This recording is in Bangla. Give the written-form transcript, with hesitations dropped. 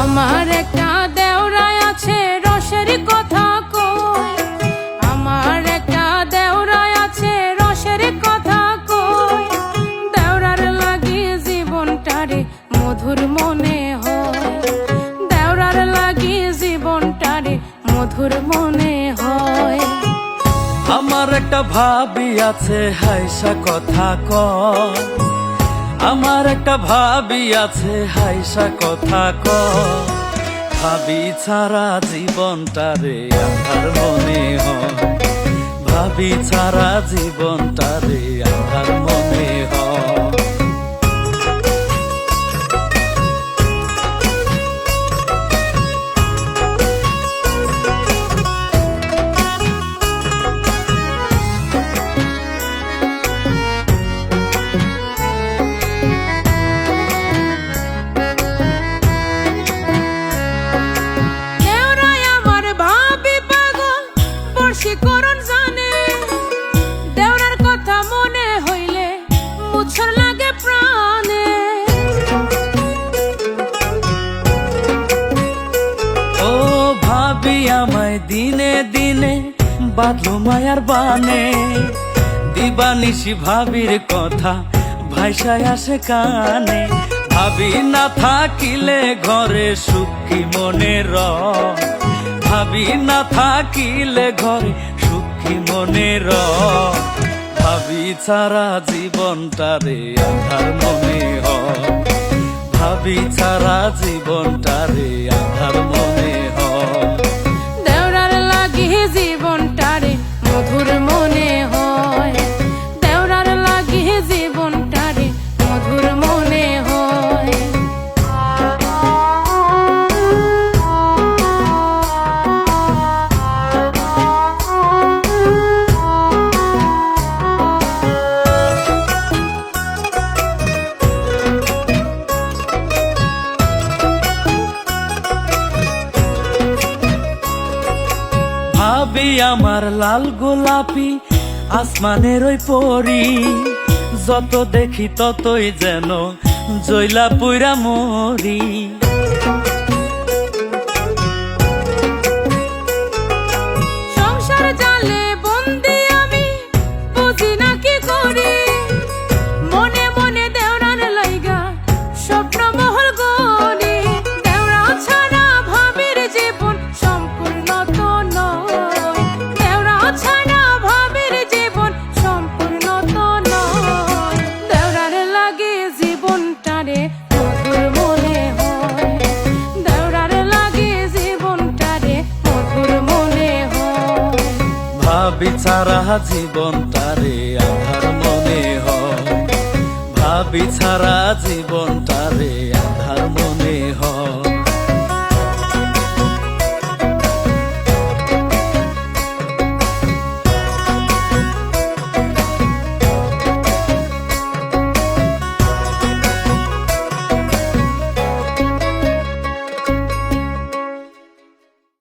আমার একটা দেওরাই আছে রসের কথা কই, আমার একটা দেওরাই আছে রসের কথা কই। দেওরার লাগি জীবনটারে মধুর মনে হয়, দেওরার লাগি জীবনটারে মধুর মনে হয়। আমার একটা ভাবি আছে হাইসা কথা কয়, আমার একটা ভাবি আছে হাইসা কথা কয়। ভাবি ছাড়া জীবনটারে আঁধার মনে হয়, ভাবি ছাড়া জীবনটারে আঁধার মনে হয়। করণ জানে দেওরার কথা মনে হইলে মুছর লাগে প্রাণে। ও ভাবি আমায় দিনে দিনে বাঁধলো মায়ার বানে, দিবানিশি ভাবির কথা ভাইসায় আসে কানে। ভাবি না থাকিলে ঘরে সুখী মনে রয়, ভাবি না থাকিলে ঘরে সুখী মনে রয়। ভাবি ছাড়া জীবনটারে আঁধার মনে হয়, ভাবি ছাড়া জীবনটারে আঁধার মনে হয়। দেওরার লাগি জীবনটারে মধুর মনে হয়, দেওরার লাগি জীবনটারে মধুর মনে হয়। ভাবি আমার লাল গোলাপি আসমানের ওই পরি, যত দেখি ততই যেন জৈলা পুইরা মরি। সংসার জালে বন্দি আমি বুঝি না কি করি, মনে মনে দেওরার লাইগা স্বপ্ন মহল গড়ি। দেওরা ছাড়া ভাবির জীবন সম্পূর্ণ তো নয়, দেওরা ছাড়া ভাবির জীবন সম্পূর্ণ তো নয়। দেওরার লাগে জীবনটারে মধুর মনে হয়, দেওরার লাগে জীবনটারে মধুর মনে হয়। ভাবি ছাড়া জীবনটারে আঁধার মনে হয়, ভাবি ছাড়া জীবনটারে আঁধার মনে হয়।